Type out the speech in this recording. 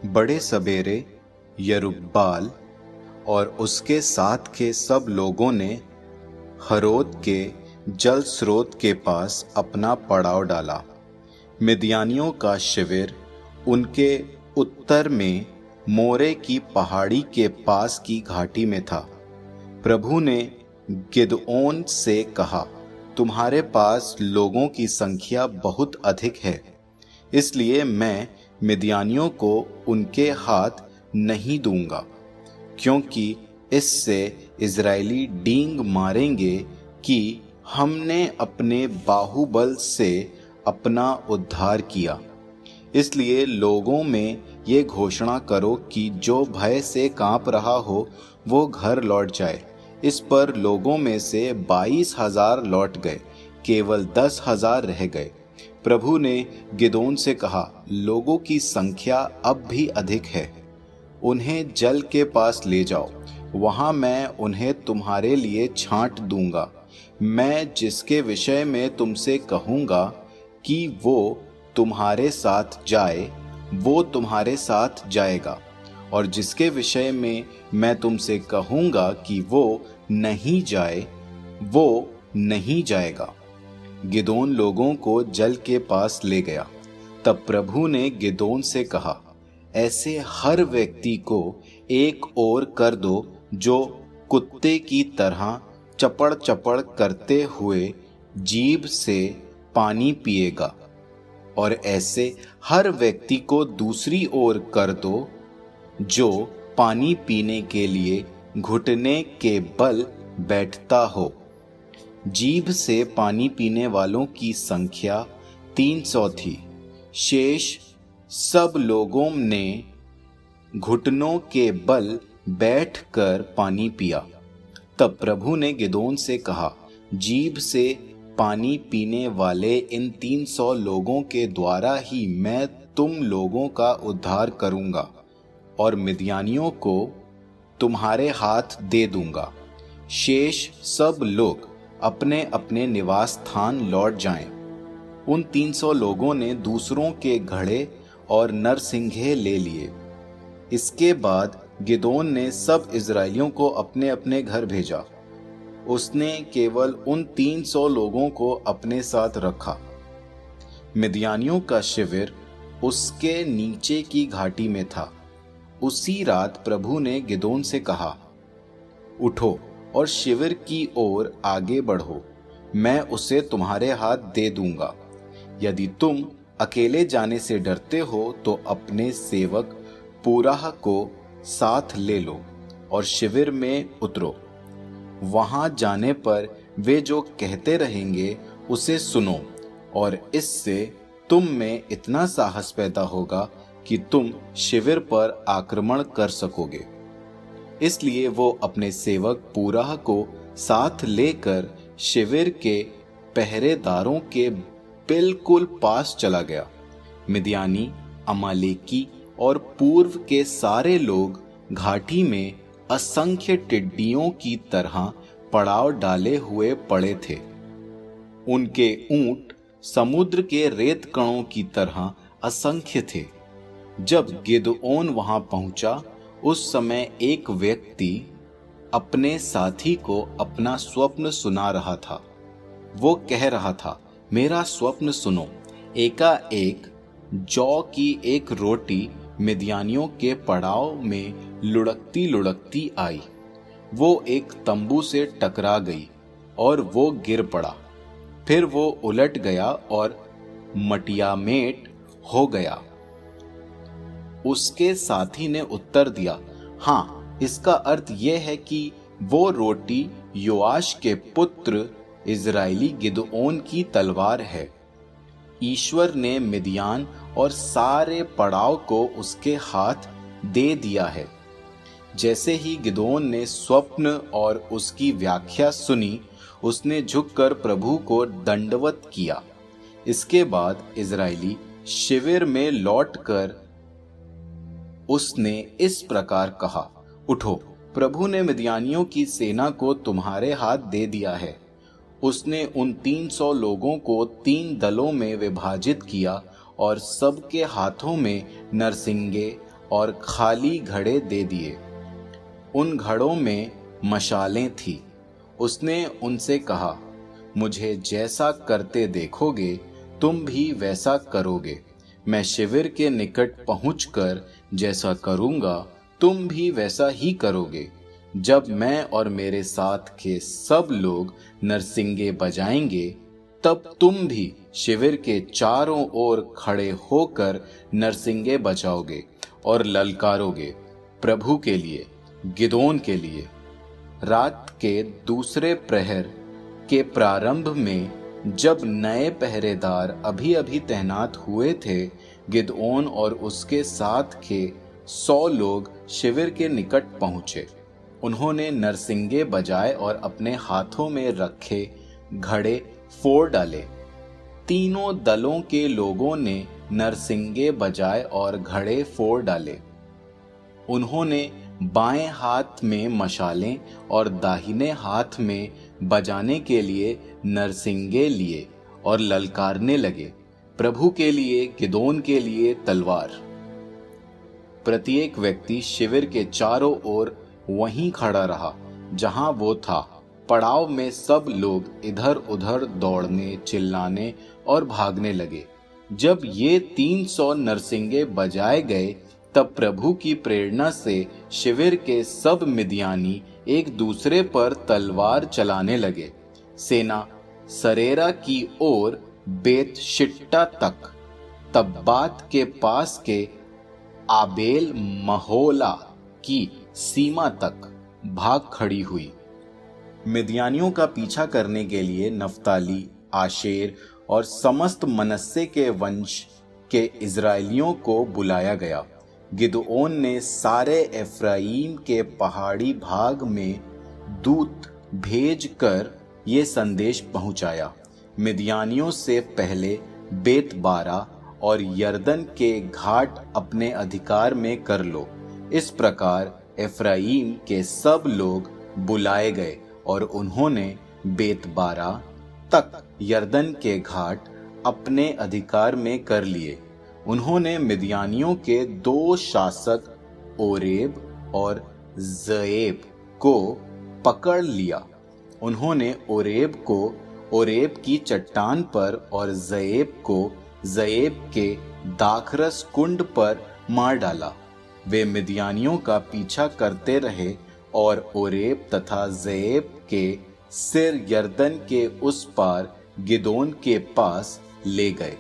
बड़े सबेरे यरूब्बाल और उसके साथ के सब लोगों ने हरोद के जल स्रोत के पास अपना पड़ाव डाला। मिद्यानियों का शिविर उनके उत्तर में मोरे की पहाड़ी के पास की घाटी में था। प्रभु ने गिदओन से कहा, तुम्हारे पास लोगों की संख्या बहुत अधिक है, इसलिए मैं मिद्यानियों को उनके हाथ नहीं दूंगा, क्योंकि इससे इज़राइली डींग मारेंगे कि हमने अपने बाहुबल से अपना उद्धार किया। इसलिए लोगों में ये घोषणा करो कि जो भय से कांप रहा हो वो घर लौट जाए। इस पर लोगों में से 22,000 लौट गए, केवल 10,000 रह गए। प्रभु ने गिदोन से कहा, लोगों की संख्या अब भी अधिक है, उन्हें जल के पास ले जाओ, वहां मैं उन्हें तुम्हारे लिए छांट दूंगा। मैं जिसके विषय में तुमसे कहूंगा कि वो तुम्हारे साथ जाए, वो तुम्हारे साथ जाएगा, और जिसके विषय में मैं तुमसे कहूंगा कि वो नहीं जाए, वो नहीं जाएगा। गिदोन लोगों को जल के पास ले गया। तब प्रभु ने गिदोन से कहा, ऐसे हर व्यक्ति को एक ओर कर दो जो कुत्ते की तरह चपड़ चपड़ करते हुए जीभ से पानी पिएगा, और ऐसे हर व्यक्ति को दूसरी ओर कर दो जो पानी पीने के लिए घुटने के बल बैठता हो। जीभ से पानी पीने वालों की संख्या 300 थी। शेष सब लोगों ने घुटनों के बल बैठकर पानी पिया। तब प्रभु ने गिदोन से कहा, जीभ से पानी पीने वाले इन 300 लोगों के द्वारा ही मैं तुम लोगों का उद्धार करूंगा और मिद्यानियों को तुम्हारे हाथ दे दूंगा। शेष सब लोग अपने अपने निवास स्थान लौट जाएं। उन 300 लोगों ने दूसरों के घड़े और नरसिंघे ले लिए। इसके बाद गिदोन ने सब इज़राइलियों को अपने अपने घर भेजा। उसने केवल उन 300 लोगों को अपने साथ रखा। मिद्यानियों का शिविर उसके नीचे की घाटी में था। उसी रात प्रभु ने गिदोन से कहा, उठो और शिविर की ओर आगे बढ़ो, मैं उसे तुम्हारे हाथ दे दूंगा। यदि तुम अकेले जाने से डरते हो तो अपने सेवक पूराह को साथ ले लो और शिविर में उतरो। वहां जाने पर वे जो कहते रहेंगे उसे सुनो, और इससे तुम में इतना साहस पैदा होगा कि तुम शिविर पर आक्रमण कर सकोगे। इसलिए वो अपने सेवक पूराह को साथ लेकर शिविर के पहरेदारों के बिल्कुल पास चला गया। मिद्यानी, अमालेकी और पूर्व के सारे लोग घाटी में असंख्य टिड्डियों की तरह पड़ाव डाले हुए पड़े थे। उनके ऊंट समुद्र के रेत कणों की तरह असंख्य थे। जब गिदओन वहां पहुंचा, उस समय एक व्यक्ति अपने साथी को अपना स्वप्न सुना रहा था। वो कह रहा था, मेरा स्वप्न सुनो। एकाएक जौ की एक रोटी मिद्यानियों के पड़ाव में लुढ़कती लुढ़कती आई। वो एक तंबू से टकरा गई और वो गिर पड़ा। फिर वो उलट गया और मटियामेट हो गया। उसके साथी ने उत्तर दिया, हाँ, इसका अर्थ यह है कि वो रोटी योआश के पुत्र इज़राइली गिदओन की तलवार है। ईश्वर ने मिद्यान और सारे पड़ाव को उसके हाथ दे दिया है। जैसे ही गिदओन ने स्वप्न और उसकी व्याख्या सुनी, उसने झुककर प्रभु को दंडवत किया। इसके बाद इज़राइली शिविर में लौटकर उसने इस प्रकार कहा, उठो, प्रभु ने मिद्यानियों की सेना को तुम्हारे हाथ दे दिया है। उसने उन 300 लोगों को 3 दलों में विभाजित किया और सबके हाथों में नरसिंगे, और खाली घड़े दे दिए। उन घड़ों में मशालें थी। उसने उनसे कहा, मुझे जैसा करते देखोगे तुम भी वैसा करोगे। मैं शिविर के निकट पहुंचकर जैसा करूंगा तुम भी वैसा ही करोगे। जब मैं और मेरे साथ के सब लोग नरसिंगे बजाएंगे, तब तुम भी शिविर के चारों ओर खड़े होकर नरसिंगे बजाओगे और ललकारोगे, प्रभु के लिए, गिदोन के लिए। रात के दूसरे प्रहर के प्रारंभ में, जब नए पहरेदार अभी अभी तैनात हुए थे, गिदओन और उसके साथ के 100 लोग शिविर के निकट पहुंचे। उन्होंने नरसिंगे बजाए और अपने हाथों में रखे घड़े फोड़ डाले। तीनों दलों के लोगों ने नरसिंगे बजाए और घड़े फोड़ डाले। उन्होंने बाएं हाथ में मशालें और दाहिने हाथ में बजाने के लिए नरसिंगे लिए और ललकारने लगे, प्रभु के लिए, गिदोन के लिए तलवार। प्रत्येक व्यक्ति शिविर के चारों ओर वहीं खड़ा रहा जहां वो था। पड़ाव में सब लोग इधर उधर दौड़ने, चिल्लाने और भागने लगे। जब ये 300 नरसिंगे बजाए गए, तब प्रभु की प्रेरणा से शिविर के सब मिद्यानी एक दूसरे पर तलवार चलाने लगे। सेना सरेरा की ओर बेत शिट्टा तक, तब्बात के पास के आबेल महोला की सीमा तक भाग खड़ी हुई। मिद्यानियों का पीछा करने के लिए नफ्ताली, आशेर और समस्त मनस्से के वंश के इजराइलियों को बुलाया गया। गिदओन ने सारे एफ्राइम के पहाड़ी भाग में दूत भेजकर ये संदेश पहुंचाया, मिद्यानियों से पहले बेतबारा और यरदन के घाट अपने अधिकार में कर लो। इस प्रकार एफ्राइम के सब लोग बुलाए गए और उन्होंने बेतबारा तक यरदन के घाट अपने अधिकार में कर लिए। उन्होंने मिद्यानियों के 2 शासक ओरेब और ज़ेब को पकड़ लिया। उन्होंने ओरेब को ओरेब की चट्टान पर और ज़ेब को ज़ेब के दाखरस कुंड पर मार डाला। वे मिद्यानियों का पीछा करते रहे और ओरेब तथा ज़ेब के सिर यरदन के उस पार गिदोन के पास ले गए।